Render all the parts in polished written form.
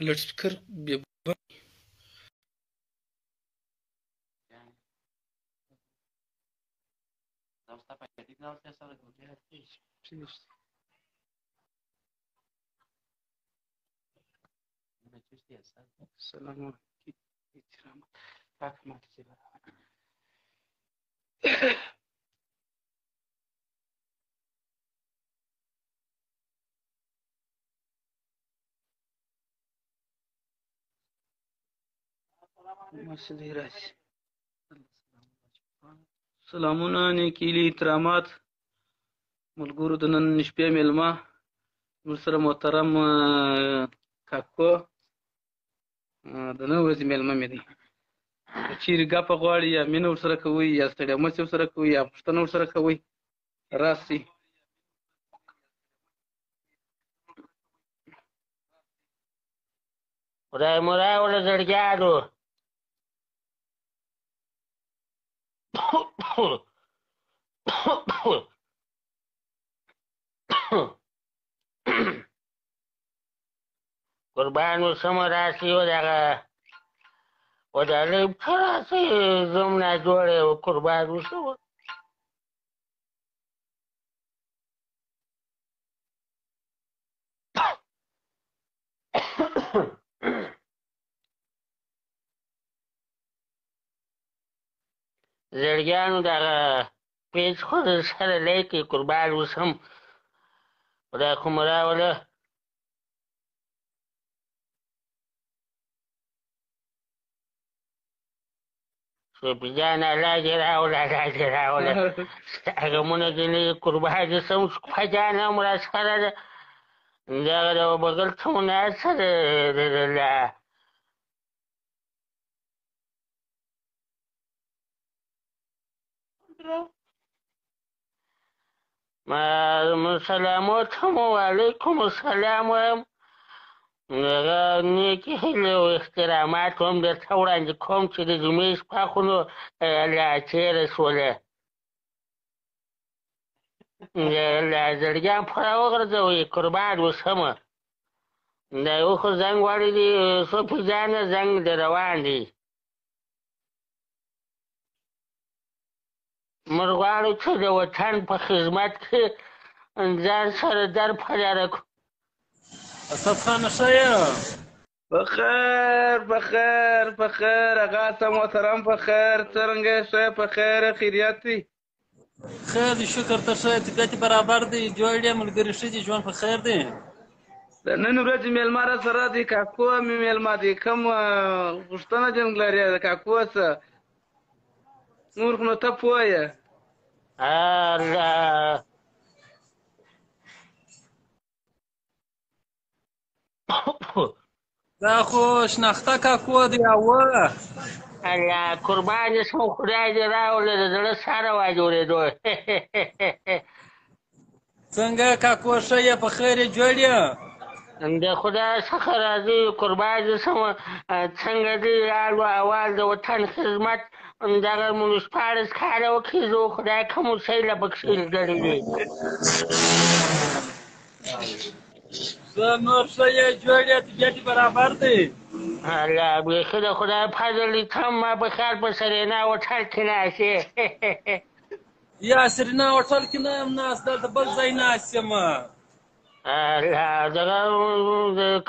loud speaker سلام سلامونه نیکي هیلې احترامات ملګرو د نن شپې میلمه زموږ سره محترم کاکو د نن ورځې میلمه مې دی که چیرې ګپه غواړي یا مینه ورسره کوئ یا ستړیا مست ورسره کوئ یا پوښتنه ورسره کوئ راسئ خدای مو راوله زړګیانو قربان اوسم راسئ ودغه څه راسئ زه هم ناجوړی قربان اوسم زړګیانو دغه پیج خو در سره لایکئ قربان اوسم خدای خو مو راوله صوفي جان الله دې راوله الله دې راوله ستا غمونه دې نه قربان دې سم شپه جان هم راسره ده دغه د بغل څه مناسب ده ما سلامات هم وعلیکم السلام وایم هغه نیکې هیلې او احترامات هم درته وړاندې کوم چې د جمعې شپه خو نو لا تېره شوله زړګیان پوره وغورځوئ قربان اوسمه دا یو خو زنګ غواړي دي صوفي جانه زنګ د روان دی موږ غواړو چې د وطن په خدمت کې ځان سره در په لاره کړو اسد خانه ښه یې بخیر بخیر بخیر اغا ته محترم بخیر څرنګه یې ښه په خیر خیریت دی خیر دی شکر ته ښه طبیعت برابر دی جوړ یې ملګري ښه دي ژوند په خیر دی د نن ورځې میلمه را سره دی کاکو مې میلمه دی کوم پوښتنه جنګ لري د کاکو څه نور خو نو ته پوه یې دا خو شناخته کاکو دی اوه الله قربان دې شم خدای دې راوله د زړه سره واجورېدو څنګه کاکو ښه یې په خیر یې جوړ یې د خدای څخه راضي قربان دې شم څنګه دې حال و احوال د وطن خدمت دغه مونږ 14 کاله وکړي زه خدای کوم شی له پکښې لیدلی دی زه نور ښه یې جوړ یې طبیعت برابر دی الله بیخي د خدای فضل دی ته ما په خیال په سرینا هوټل کې ناست یې یا سرینا هوټل کې نه یم ناست دلته بل ځای ناست یم الله دغه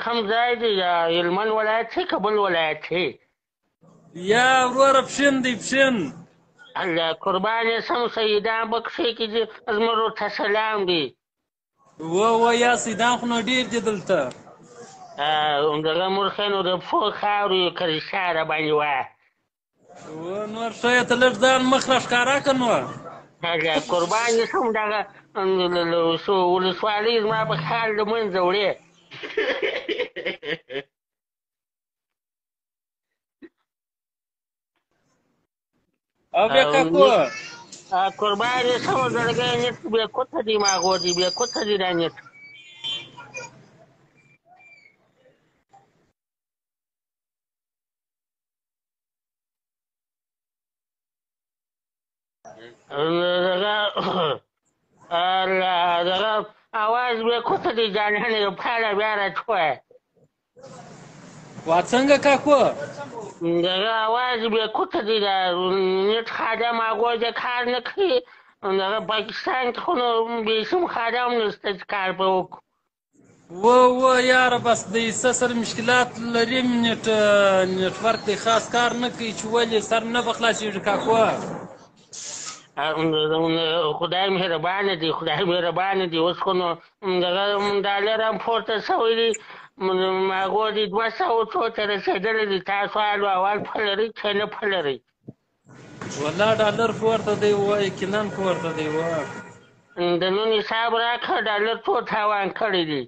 کوم ځای دی یا هلمند ولایت دی که بل ولایت دی یا وروره پښین دی پښین الله قربان یې سم سیدان به کښې کې دي زمرو ته سلام دی و یا سیدان خو نو ډېر دي دلته دغه مورخینو د پښو خاورې کریسا را باندې وه نور ښه یې ته لږ ځان مخ را ښکاره که نو قربان یې شم دغه ولسوالۍ زما په خیال له منځه وړې او بیا کاکو قربان یې شم زړګی نیت بې کوته دي ماغو دي بې کوته دي دا نیت دغه اواز بیا کوته دی جانانې پاړه بیا راچوه وا څنګه کاکو دغه اواز بیا کوته دی دا نیټ خادم هغوی د کار نه کوي دغه پاکستان کې خو نو بېسیم خادم نشته چې کار به وکړو و یاره بس د عیسی سره مشکلات لري نیټورک دی خاص کار نه کوي چې ولې سر نه به خلاصېږي کاکو خدای مهربانه دی خدای مهربانه دی اوس خو نو دغه ډالر هم پورته شوی دی هغو دي 200 څو ته رسېدلی دي تاسو اول په لرئ که نه په لرئ والله ډالر خو ورته دی و یقینا خو ورته دی و د نن حساب راکړه ډالر څو تاوان کړی دی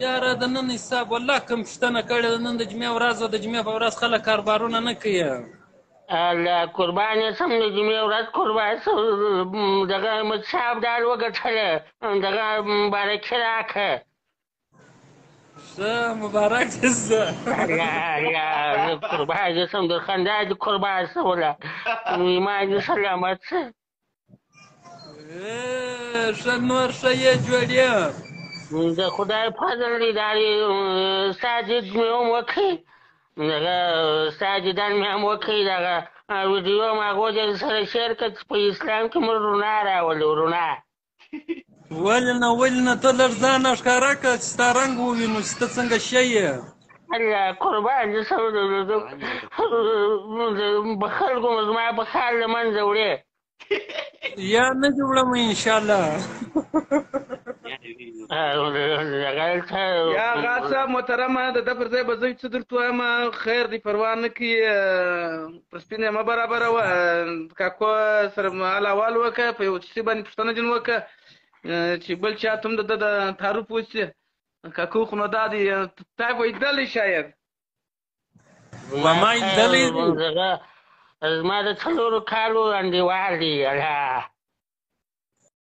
یاره د نن حساب والله کوم پوښتنه کړې ده نن د جمعې ورځ وه د جمعې په ورځ خلک کاروبارونه نه کوي الله قربان یې شم د جمعې ورځ قربان شم دغه احمدشاه ابدال وګټله دغه مبارکي راکړه ښه مبارک دې الله قربان یې شم د خندا دې قربان شوله ایمان دې سلامت شه ښه نور ښه یې جوړ یې د خدای فضل دی دا ساجد مې هم وکړي دغه ساجدان مې هم وکړي دغه ویډیو هم هغو د سره شیر کړه چې په اسلام کې موږ رڼا راولو رڼا ولې نه ته لږ ځان ښکاره کړه چې ستا رنګ ووینو چې ته څنګه شی یې الله قربان دې شم به خلکو مو زما په خال له منځه وړې یا نه دې وړم انشاءالله یا غا صاحب محترمه د ده پر ځای به زه څه درته وایم خیر دی پروا نه کوي پر سپینې مه برابروه کاکو سره حال احوال وکړه په یو څه باندې پوښتنه ځینې وکړه چې بل چا ته هم د ده د تعارف وشي کاکو خو نو دا دی تا به لیدلی شاید ما لیدلی زما د 4 کالو انډیوال دی